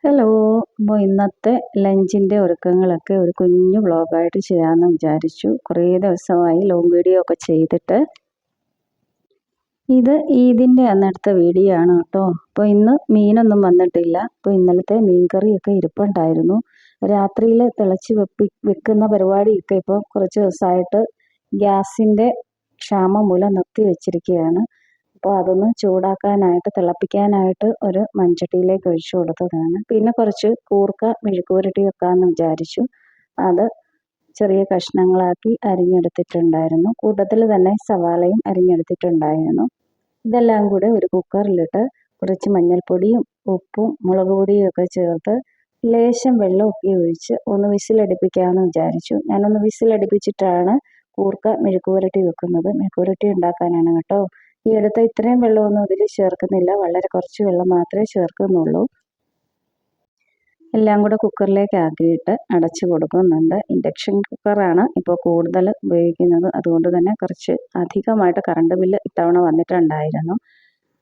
Hello. അപ്പോൾ ഇന്നത്തെ ലഞ്ചിൻ്റെ ഒരുക്കങ്ങളൊക്കെ ഒരു കുഞ്ഞു വ്ളോഗായിട്ട് ചെയ്യാമെന്ന് വിചാരിച്ചു. കുറേ ദിവസമായി ലോങ് വീഡിയോ ഒക്കെ ചെയ്തിട്ട്. ഇത് ഈദിൻ്റെ അന്നെടുത്ത വീഡിയോ ആണ് കേട്ടോ. അപ്പോൾ ഇന്ന് മീനൊന്നും വന്നിട്ടില്ല. അപ്പോൾ ഇന്നലത്തെ മീൻകറിയൊക്കെ ഇരിപ്പുണ്ടായിരുന്നു. രാത്രിയിൽ തിളച്ച് വെക്കുന്ന പരിപാടിയൊക്കെ ഇപ്പോൾ കുറച്ച് ദിവസമായിട്ട് ഗ്യാസിൻ്റെ ക്ഷാമം മൂലം നിർത്തി വെച്ചിരിക്കുകയാണ്. അപ്പോൾ അതൊന്ന് ചൂടാക്കാനായിട്ട് തിളപ്പിക്കാനായിട്ട് ഒരു മൺചട്ടിയിലേക്ക് ഒഴിച്ചു കൊടുത്തതാണ്. പിന്നെ കുറച്ച് കൂർക്ക മെഴുക്ക് പുരട്ടി വെക്കാമെന്ന് വിചാരിച്ചു. അത് ചെറിയ കഷ്ണങ്ങളാക്കി അരിഞ്ഞെടുത്തിട്ടുണ്ടായിരുന്നു. കൂട്ടത്തിൽ തന്നെ സവാളയും അരിഞ്ഞെടുത്തിട്ടുണ്ടായിരുന്നു. ഇതെല്ലാം കൂടെ ഒരു കുക്കറിലിട്ട് കുറച്ച് മഞ്ഞൾപ്പൊടിയും ഉപ്പും മുളക് പൊടിയും ഒക്കെ ചേർത്ത് ലേശം വെള്ളമൊക്കെ ഒഴിച്ച് ഒന്ന് വിസിലടുപ്പിക്കാമെന്ന് വിചാരിച്ചു. ഞാനൊന്ന് വിസിലടുപ്പിച്ചിട്ടാണ് കൂർക്ക മെഴുക്ക് പുരട്ടി വെക്കുന്നത്. മെഴുക്ക് പുരട്ടി ഉണ്ടാക്കാനാണ് കേട്ടോ. ഈ എടുത്ത ഇത്രയും വെള്ളമൊന്നും ഇതിൽ ചേർക്കുന്നില്ല. വളരെ കുറച്ച് വെള്ളം മാത്രമേ ചേർക്കുന്നുള്ളൂ. എല്ലാം കൂടെ കുക്കറിലേക്ക് ആക്കിയിട്ട് അടച്ചു കൊടുക്കുന്നുണ്ട്. ഇൻഡക്ഷൻ കുക്കറാണ് ഇപ്പോൾ കൂടുതൽ ഉപയോഗിക്കുന്നത്. അതുകൊണ്ട് തന്നെ കുറച്ച് അധികമായിട്ട് കറണ്ട് ബില്ല് ഇത്തവണ വന്നിട്ടുണ്ടായിരുന്നു.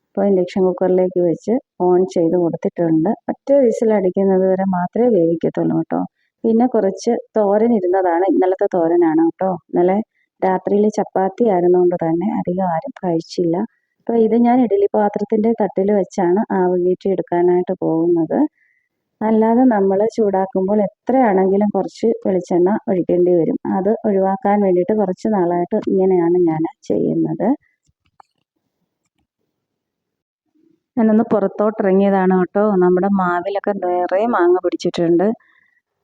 അപ്പോൾ ഇൻഡക്ഷൻ കുക്കറിലേക്ക് വെച്ച് ഓൺ ചെയ്ത് കൊടുത്തിട്ടുണ്ട്. ഒറ്റ വിസിലടിക്കുന്നത് വരെ മാത്രമേ വേവിക്കത്തുള്ളൂ കേട്ടോ. പിന്നെ കുറച്ച് തോരൻ ഇരുന്നതാണ്. ഇന്നലത്തെ തോരനാണ് കേട്ടോ. ഇന്നലെ രാത്രിയിൽ ചപ്പാത്തി ആയിരുന്നുകൊണ്ട് തന്നെ അധികം ആരും കഴിച്ചില്ല. അപ്പോൾ ഇത് ഞാൻ ഇഡ്ഡലി പാത്രത്തിൻ്റെ തട്ടിൽ വെച്ചാണ് ആവി കയറ്റി എടുക്കാനായിട്ട് പോകുന്നത്. അല്ലാതെ നമ്മൾ ചൂടാക്കുമ്പോൾ എത്രയാണെങ്കിലും കുറച്ച് വെളിച്ചെണ്ണ ഒഴിക്കേണ്ടി വരും. അത് ഒഴിവാക്കാൻ വേണ്ടിയിട്ട് കുറച്ച് നാളായിട്ട് ഇങ്ങനെയാണ് ഞാൻ ചെയ്യുന്നത്. ഞാനൊന്ന് പുറത്തോട്ടിറങ്ങിയതാണ് കേട്ടോ. നമ്മുടെ മാവിലൊക്കെ നിറയെ മാങ്ങ പിടിച്ചിട്ടുണ്ട്.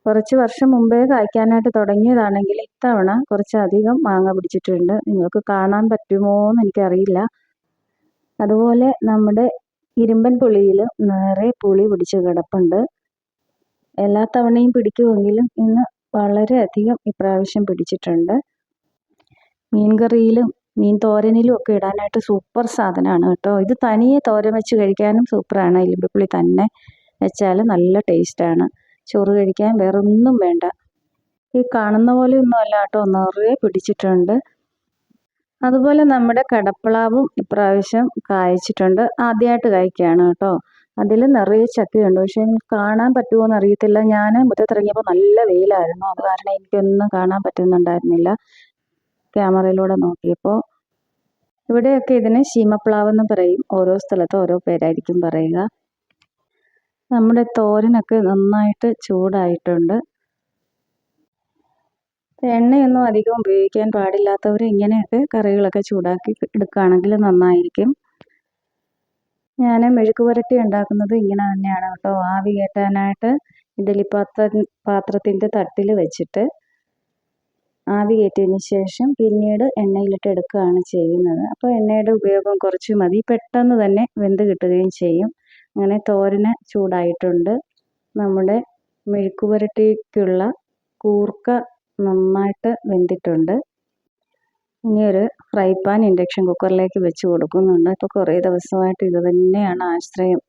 കുറച്ച് വർഷം മുമ്പേ കായ്ക്കാനായിട്ട് തുടങ്ങിയതാണെങ്കിൽ ഇത്തവണ കുറച്ചധികം മാങ്ങ പിടിച്ചിട്ടുണ്ട്. നിങ്ങൾക്ക് കാണാൻ പറ്റുമോ എന്ന് എനിക്കറിയില്ല. അതുപോലെ നമ്മുടെ ഇരുമ്പൻ പുളിയിൽ നിറയെ പുളി പിടിച്ച് കിടപ്പുണ്ട്. എല്ലാ തവണയും പിടിക്കുമെങ്കിലും ഇന്ന് വളരെയധികം ഇപ്രാവശ്യം പിടിച്ചിട്ടുണ്ട്. മീൻകറിയിലും മീൻ തോരനിലും ഒക്കെ ഇടാനായിട്ട് സൂപ്പർ സാധനമാണ് കേട്ടോ. ഇത് തനിയെ തോരൻ വെച്ച് കഴിക്കാനും സൂപ്പറാണ്. ഇരുമ്പുളി തന്നെ വെച്ചാൽ നല്ല ടേസ്റ്റാണ്. ചോറ് കഴിക്കാൻ വേറൊന്നും വേണ്ട. ഈ കാണുന്ന പോലെ ഒന്നും അല്ല കേട്ടോ, നിറയെ പിടിച്ചിട്ടുണ്ട്. അതുപോലെ നമ്മുടെ കടപ്പളാവും ഇപ്രാവശ്യം കായ്ച്ചിട്ടുണ്ട്. ആദ്യമായിട്ട് കായ്ക്കുകയാണ് കേട്ടോ. അതിൽ നിറയെ ചക്കയുണ്ട്. പക്ഷെ കാണാൻ പറ്റുമോ എന്ന് അറിയത്തില്ല. ഞാൻ മുറ്റത്തിറങ്ങിയപ്പോൾ നല്ല വെയിലായിരുന്നു. അത് കാരണം എനിക്കൊന്നും കാണാൻ പറ്റുന്നുണ്ടായിരുന്നില്ല ക്യാമറയിലൂടെ നോക്കിയപ്പോൾ. ഇവിടെയൊക്കെ ഇതിന് ശീമപ്ലാവെന്ന് പറയും. ഓരോ സ്ഥലത്തും ഓരോ പേരായിരിക്കും പറയുക. നമ്മുടെ തോരനൊക്കെ നന്നായിട്ട് ചൂടായിട്ടുണ്ട്. എണ്ണയൊന്നും അധികം ഉപയോഗിക്കാൻ പാടില്ലാത്തവർ ഇങ്ങനെയൊക്കെ കറികളൊക്കെ ചൂടാക്കി എടുക്കുകയാണെങ്കിൽ നന്നായിരിക്കും. ഞാൻ മെഴുക്ക് പുരട്ടി ഉണ്ടാക്കുന്നത് ഇങ്ങനെ തന്നെയാണ് കേട്ടോ. ആവി കയറ്റാനായിട്ട് ഇഡ്ഡലി പാത്രത്തിൻ്റെ തട്ടിൽ വെച്ചിട്ട് ആവി കയറ്റിയതിന് ശേഷം പിന്നീട് എണ്ണയിലിട്ട് എടുക്കുകയാണ് ചെയ്യുന്നത്. അപ്പോൾ എണ്ണയുടെ ഉപയോഗം കുറച്ച് മതി. പെട്ടെന്ന് തന്നെ വെന്ത് കിട്ടുകയും ചെയ്യും. അങ്ങനെ തോരന് ചൂടായിട്ടുണ്ട്. നമ്മുടെ മെഴുക്ക് പുരട്ടിക്കുള്ള കൂർക്ക നന്നായിട്ട് വെന്തിട്ടുണ്ട്. ഇനി ഒരു ഫ്രൈ പാൻ ഇൻഡക്ഷൻ കുക്കറിലേക്ക് വെച്ച് കൊടുക്കുന്നുണ്ട്. ഇപ്പോൾ കുറേ ദിവസമായിട്ട് ഇത് തന്നെയാണ് ആശ്രയം.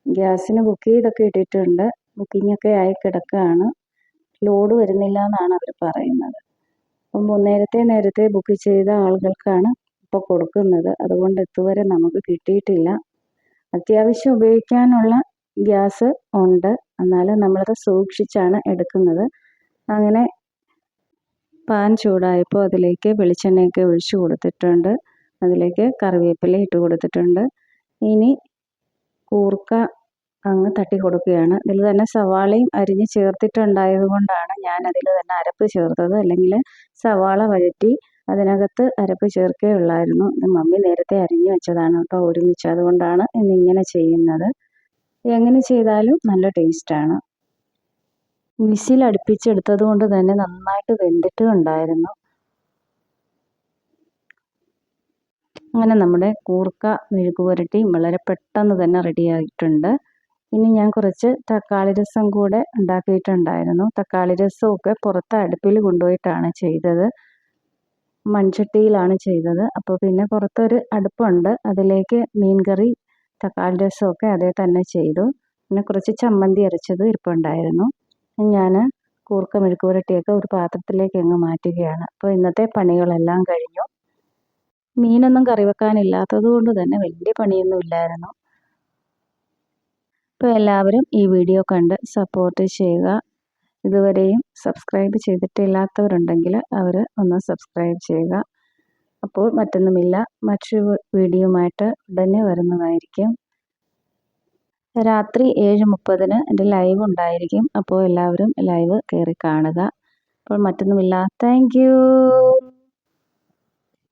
ഗ്യാസിന് ബുക്ക് ചെയ്തൊക്കെ ഇട്ടിട്ടുണ്ട്. ബുക്കിങ്ങൊക്കെ ആയി കിടക്കുകയാണ്. ലോഡ് വരുന്നില്ല എന്നാണ് അവർ പറയുന്നത്. അപ്പം നേരത്തെ ബുക്ക് ചെയ്ത ആളുകൾക്കാണ് ഇപ്പോൾ കൊടുക്കുന്നത്. അതുകൊണ്ട് ഇതുവരെ നമുക്ക് കിട്ടിയിട്ടില്ല. അത്യാവശ്യം ഉപയോഗിക്കാനുള്ള ഗ്യാസ് ഉണ്ട്. എന്നാലും നമ്മളത് സൂക്ഷിച്ചാണ് എടുക്കുന്നത്. അങ്ങനെ പാൻ ചൂടായപ്പോൾ അതിലേക്ക് വെളിച്ചെണ്ണയൊക്കെ ഒഴിച്ച് കൊടുത്തിട്ടുണ്ട്. അതിലേക്ക് കറിവേപ്പില ഇട്ട് കൊടുത്തിട്ടുണ്ട്. ഇനി കൂർക്ക അങ്ങ് തട്ടി കൊടുക്കുകയാണ്. ഇതിൽ തന്നെ സവാളയും അരിഞ്ഞ് ചേർത്തിട്ടുണ്ടായത് കൊണ്ടാണ് ഞാൻ അതിൽ തന്നെ അരപ്പ് ചേർത്തത്. അല്ലെങ്കിൽ സവാള വഴറ്റി അതിനകത്ത് അരപ്പ് ചേർക്കുകയുള്ളായിരുന്നു. ഇത് മമ്മി നേരത്തെ അരിഞ്ഞു വെച്ചതാണ് കേട്ടോ ഒരുമിച്ച്. അതുകൊണ്ടാണ് ഇന്നിങ്ങനെ ചെയ്യുന്നത്. എങ്ങനെ ചെയ്താലും നല്ല ടേസ്റ്റാണ്. വിസിൽ അടുപ്പിച്ചെടുത്തത് കൊണ്ട് തന്നെ നന്നായിട്ട് വെന്തിട്ടും ഉണ്ടായിരുന്നു. അങ്ങനെ നമ്മുടെ കൂർക്ക മെഴുക്ക് പുരട്ടി വളരെ പെട്ടെന്ന് തന്നെ റെഡിയായിട്ടുണ്ട്. ഇനി ഞാൻ കുറച്ച് തക്കാളി രസം കൂടെ ഉണ്ടാക്കിയിട്ടുണ്ടായിരുന്നു. തക്കാളി രസമൊക്കെ പുറത്ത് അടുപ്പിൽ കൊണ്ടുപോയിട്ടാണ് ചെയ്തത്. മൺചട്ടിയിലാണ് ചെയ്തത്. അപ്പോൾ പിന്നെ പുറത്തൊരു അടുപ്പുണ്ട്. അതിലേക്ക് മീൻകറി തക്കാളി രസമൊക്കെ അതേ തന്നെ ചെയ്തു. പിന്നെ കുറച്ച് ചമ്മന്തി അരച്ചത് ഇരിപ്പുണ്ടായിരുന്നു. ഞാൻ കൂർക്ക മെഴുക്ക് പുരട്ടിയൊക്കെ ഒരു പാത്രത്തിലേക്ക് അങ്ങ് മാറ്റുകയാണ്. അപ്പോൾ ഇന്നത്തെ പണികളെല്ലാം കഴിഞ്ഞു. മീനൊന്നും കറി വെക്കാനില്ലാത്തത് കൊണ്ട് തന്നെ വലിയ പണിയൊന്നും ഇല്ലായിരുന്നു. അപ്പോൾ എല്ലാവരും ഈ വീഡിയോ കണ്ട് സപ്പോർട്ട് ചെയ്യുക. ഇതുവരെയും സബ്സ്ക്രൈബ് ചെയ്തിട്ടില്ലാത്തവരുണ്ടെങ്കിൽ അവർ ഒന്ന് സബ്സ്ക്രൈബ് ചെയ്യുക. അപ്പോൾ മറ്റൊന്നുമില്ല, മറ്റൊരു വീഡിയോയുമായിട്ട് ഉടനെ വരുന്നതായിരിക്കും. രാത്രി 7:30 എൻ്റെ ലൈവ് ഉണ്ടായിരിക്കും. അപ്പോൾ എല്ലാവരും ലൈവ് കയറി കാണുക. അപ്പോൾ മറ്റൊന്നുമില്ല. Thank you.